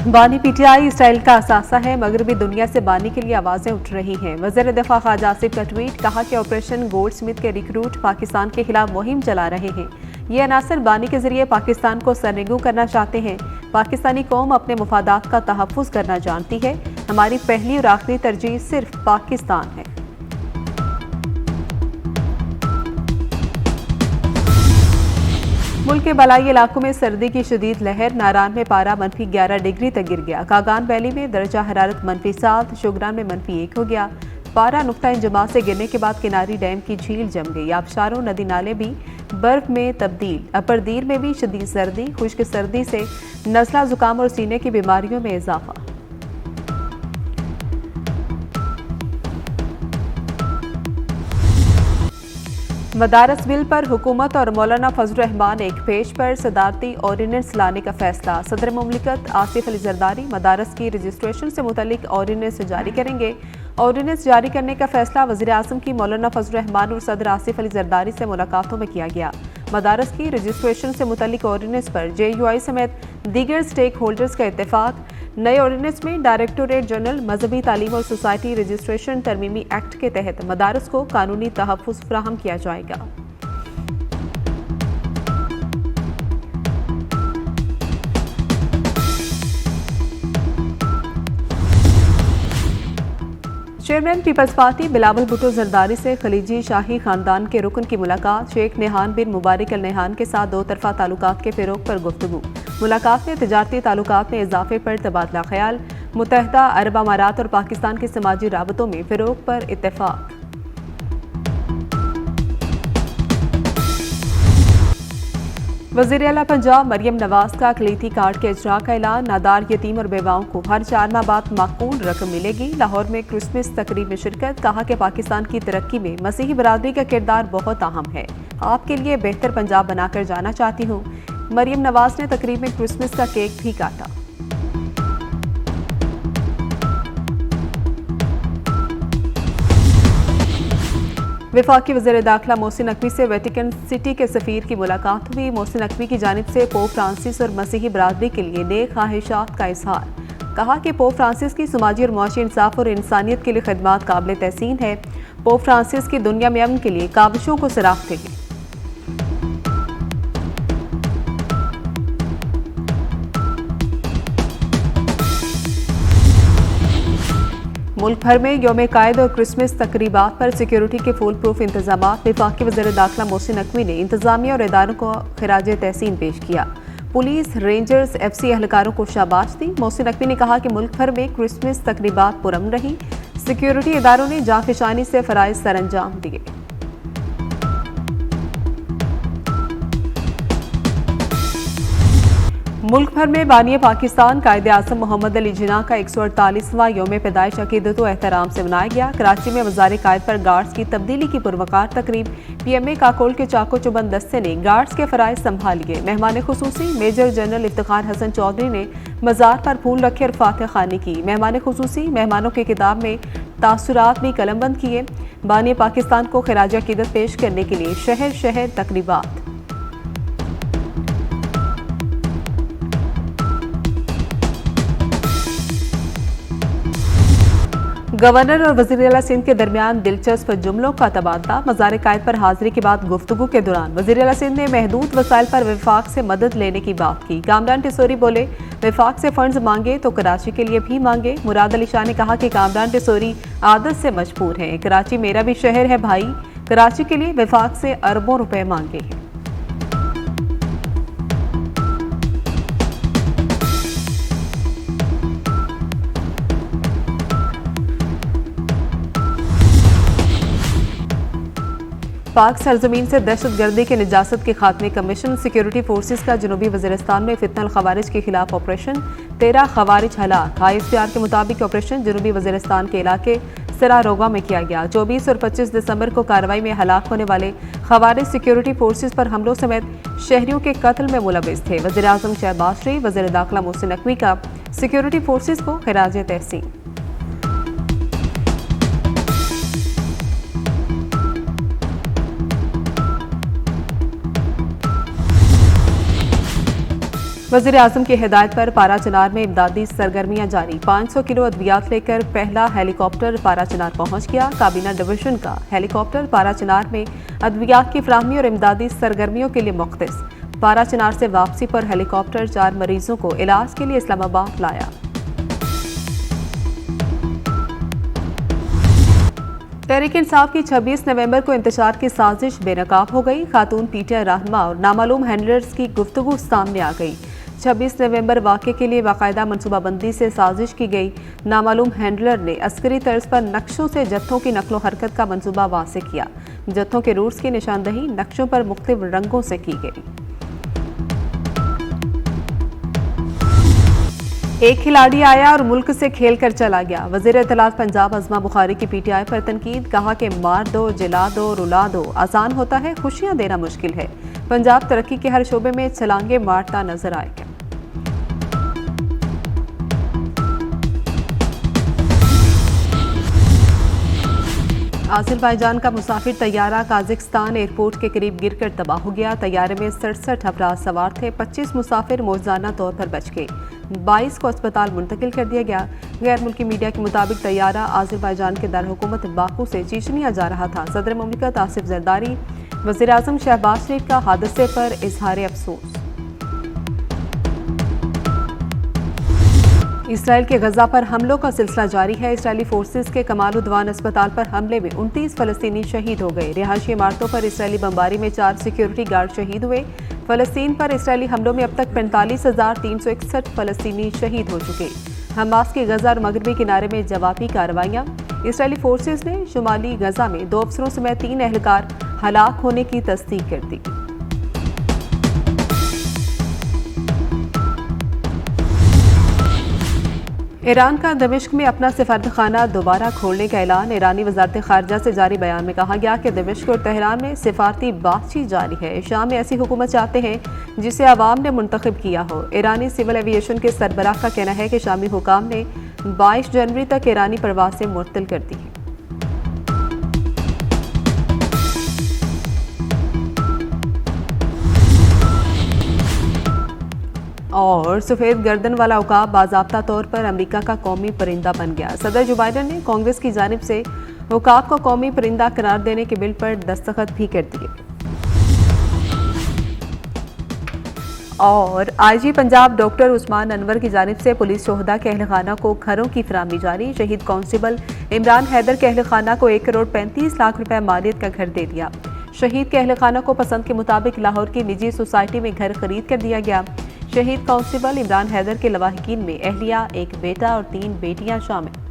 बानी PTI style का असासा है। मगरबी दुनिया से बानी के लिए आवाजें उठ रही हैं। वज़ीर दिफा ख्वाजा आसिफ का ट्वीट, कहा कि ऑपरेशन गोल्डस्मिथ के रिक्रूट पाकिस्तान के खिलाफ मुहिम चला रहे हैं। ये अनासर बानी के जरिए पाकिस्तान को सरनेगू करना चाहते हैं। पाकिस्तानी कौम अपने मुफादात का तहफ़्फ़ुज़ करना जानती है। हमारी पहली और आखिरी तरजीह सिर्फ पाकिस्तान है। मुल्क के बलाई इलाकों में सर्दी की शदीद लहर। नारान में पारा -11 डिग्री तक गिर गया। कागान वैली में दर्जा हरारत -7, शुगरान में -1 हो गया। पारा नुक्ता इंजमा से गिरने के बाद किनारी डैम की झील जम गई। आबशारों नदी नाले भी बर्फ में तब्दील। अपर दीर में भी शदीद सर्दी। खुश्क सर्दी से नज़ला, जुकाम और सीने की बीमारियों में इजाफा। मदारस बिल पर हुकूमत और मौलाना फजल रहमान एक पेज पर सदारती ऑर्डिनेंस लाने का फैसला। सदर मुमलिकत आसिफ अली जरदारी मदारस की रजिस्ट्रेशन से मुतल्लिक ऑर्डिनेंस जारी करेंगे। ऑर्डिनेंस जारी करने का फैसला वज़ीर आज़म की मौलाना फजल रहमान और सदर आसिफ अली जरदारी से मुलाकातों में किया गया। मदारस की रजिस्ट्रेशन से मुतल्लिक ऑर्डिनेंस पर JUI समेत दीगर स्टेक होल्डर्स का इत्तेफाक। नए ऑर्डिनेंस में डायरेक्टोरेट जनरल मजहबी तालीम और सोसाइटी रजिस्ट्रेशन तरमीमी एक्ट के तहत मदारस को कानूनी तहफ़्फ़ुज़ फराहम किया जाएगा। Chairman Peoples Party Bilawal Bhutto Zardari से खलीजी शाही खानदान के रुकन की मुलाकात। शेख नेहान बिन मुबारक अल नेहान के साथ दो तरफा ताल्लुकात के फ़रोग़ पर गुफ्तगू। मुलाकात में तिजारती ताल्लुकात में इजाफे पर तबादला ख्याल। मुत्तहदा अरब अमारात और पाकिस्तान के समाजी राबतों में फ़रोग़ पर इत्तेफाक। वज़ीर आला पंजाब मरियम नवाज का अक़लीती कार्ड के इजरा का ऐलान। नादार, यतीम और बेवाओं को हर 4 माह बाद माकूल रकम मिलेगी। लाहौर में क्रिसमस तकरीब में शिरकत। कहा कि पाकिस्तान की तरक्की में मसीही बरादरी का किरदार बहुत अहम है। आपके लिए बेहतर पंजाब बनाकर जाना चाहती हूँ। मरियम नवाज ने तकरीब में क्रिसमस का केक भी काटा। वफाकी वज़ीर दाखिला मोहसिन नकवी से वेटिकन सिटी के सफ़ीर की मुलाकात हुई। मोहसिन नकवी की जानिब से पोप फ्रांसिस और मसीही बरादरी के लिए नेक ख्वाहिशात का इजहार। कहा कि पोप फ्रांसिस की समाजी और मुआशी इंसाफ और इंसानियत के लिए खिदमात काबिल तहसीन है। पोप फ्रांसिस की दुनिया में अमन के लिए काविशों को सराहते हैं। मुल्क भर में यौम कायद और क्रिसमस तकरीबात पर सिक्योरिटी के फुल प्रूफ इंतजाम। वफाकी वज़ीर दाखिला मोहसिन नकवी ने इंतजामिया और इदारों को खिराज तहसीन पेश किया। पुलिस, रेंजर्स, FC एहलकारों को शाबाश दी। मोहसिन नकवी ने कहा कि मुल्क भर में क्रिसमस तकरीबात पुरअमन रही। सिक्योरिटी इदारों ने जाफिशानी से फ़राइज़ सरअंजाम दिए। मुल्क भर में बानी पाकिस्तान कायदे आज़म मोहम्मद अली जिन्ना का 148वां यौम पैदाइश अकीदत व एहतराम से मनाया गया। कराची में वज़ार कायद पर गार्ड्स की तब्दीली की पुरवकार तकरीब। PMA काकोल के चाको चुबंद दस्ते ने गार्ड्स के फ़राइज़ संभाल लिए। मेहमान खुसूसी मेजर जनरल इफ्तिखार हसन चौधरी ने मज़ार पर फूल रखे और फातह खानी की। मेहमान खुसूसी मेहमानों की किताब में तासुरात भी कलमबंद किए। बानी पाकिस्तान को खिराज अकीदत पेश करने के लिए शहर शहर तकरीबात। गवर्नर और वज़ीर आला सिंध के दरमियान दिलचस्प जुमलों का तबादला। मज़ार कायद पर हाजिरी के बाद गुफ्तगू के दौरान वज़ीर आला सिंध ने महदूद वसाइल पर वफाक से मदद लेने की बात की। कामरान टिसोरी बोले, वफाक से फंड्स मांगे तो कराची के लिए भी मांगे। मुराद अली शाह ने कहा कि कामरान टिसोरी आदत से मजबूर हैं। कराची मेरा भी शहर है भाई। कराची के लिए वफाक से अरबों रुपए मांगे हैं। पाक सरजमीन से दहशतगर्दी के निजासत के खात्मे कमीशन। सिक्योरिटी फोर्सेस का जनूबी वज़ीरिस्तान में फितनल खवारिज के खिलाफ ऑपरेशन। 13 खवारिज हलाक। ISPR के मुताबिक ऑपरेशन जनूबी वज़ीरिस्तान के इलाके सरारोगा में किया गया। 24 और 25 दिसंबर को कार्रवाई में हलाक होने वाले खवारिज सिक्योरिटी फोर्सेस पर हमलों समेत शहरियों के कत्ल में मुलविस थे। वज़ीर आज़म शहबाज शरीफ, वज़ीर दाखिला मोहसिन नकवी का सिक्योरिटी फोर्सेस को खिराज तहसीन। वज़ीर आज़म की हिदायत पर पारा चिनार में इमदादी सरगर्मियां जारी। 500 किलो अद्वियात लेकर पहला हेलीकॉप्टर पारा चिनार पहुंच गया। काबीना डिवीजन का हेलीकॉप्टर पारा चिनार में अद्वियात की फराहमी और इमदादी सरगर्मियों के लिए मुख्तस। पारा चिनार से वापसी पर हेलीकॉप्टर 4 मरीजों को इलाज के लिए इस्लामाबाद लाया। तहरीक इंसाफ की 26 नवंबर को इंतशार की साजिश बेनकाब हो गई। खातून पीटीआई रहनुमा और नामालूम हैंडलर्स की गुफ्तगू सामने आ गई। 26 नवंबर वाक़े के लिए बाकायदा मनसूबाबंदी से साजिश की गई। नामालूम हैंडलर ने अस्करी तर्ज पर नक्शों से जत्थों की नकलो हरकत का मनसूबा वासे किया। जत्थों के रूट्स की निशानदही नक्शों पर मुख्तलिफ रंगों से की गई। एक खिलाड़ी आया और मुल्क से खेल कर चला गया। वज़ीर इत्तलात पंजाब अज़मा बुखारी की पीटीआई पर तनकीद। कहा कि मार दो, जिला दो, रुला दो आसान होता है, खुशियां देना मुश्किल है। पंजाब तरक्की के हर शोबे में छलांगे मारता नजर आएगा। आज़रबाईजान का मुसाफिर तैयारा काज़िकिस्तान एयरपोर्ट के करीब गिरकर तबाह हो गया। तैयारे में 67 अफराद सवार थे। 25 मुसाफिर मौजूदा तौर पर बच गए। 22 को अस्पताल मुंतकिल कर दिया गया। गैर मुल्की मीडिया के मुताबिक तैयारा आज़रबाईजान के दारहुकूमत बाकू से चीचनिया जा रहा था। सदर मुमलिकत आसिफ जरदारी, वज़ीर आज़म शहबाज शरीफ का हादसे पर इजहार अफसोस। इसराइल के गजा पर हमलों का सिलसिला जारी है। इसराइली फोर्सेस के कमाल उद्वान अस्पताल पर हमले में 29 फलस्तीनी शहीद हो गए। रिहायशी इमारतों पर इसराइली बमबारी में 4 सिक्योरिटी गार्ड शहीद हुए। फलस्तीन पर इसराइली हमलों में अब तक 45,361 फलस्तीनी शहीद हो चुके। हमास की गजा और मगरबी किनारे में जवाबी कार्रवाइयां। इसराइली फोर्सेस ने शुमाली गजा में 2 अफसरों समेत 3 एहलकार हलाक होने की तस्दीक कर दी। ईरान का दमिश्क में अपना सिफारतखाना दोबारा खोलने का ऐलान। ईरानी वजारत खारजा से जारी बयान में कहा गया कि दमिश्क और तेहरान में सिफारती बातचीत जारी है। शाम में ऐसी हुकूमत चाहते हैं जिसे अवाम ने मुंतखब किया हो। ईरानी सिविल एविएशन के सरबराह का कहना है कि शामी हुकाम ने 22 जनवरी तक ईरानी परवासें मुअत्तल कर दी हैं। और सफ़ेद गर्दन वाला उकाब बाज़ाब्ता तौर पर अमेरिका का कौमी परिंदा बन गया। सदर जो बाइडन ने कांग्रेस की जानिब से उकाब को कौमी परिंदा करार देने के बिल पर दस्तखत भी कर दिए। और आईजी पंजाब डॉक्टर उस्मान अनवर की जानिब से पुलिस शोहदा के अहल खाना को घरों की फराहमी जारी। शहीद कांस्टेबल इमरान हैदर के अहल खाना को 1 करोड़ 35 लाख रुपए मालियत का घर दे दिया। शहीद के अहल खाना को पसंद के मुताबिक लाहौर की निजी सोसाइटी में घर खरीद कर दिया गया। शहीद कांस्टेबल इमरान हैदर के लवाहिकीन में अहलिया, एक बेटा और 3 बेटियां शामिल।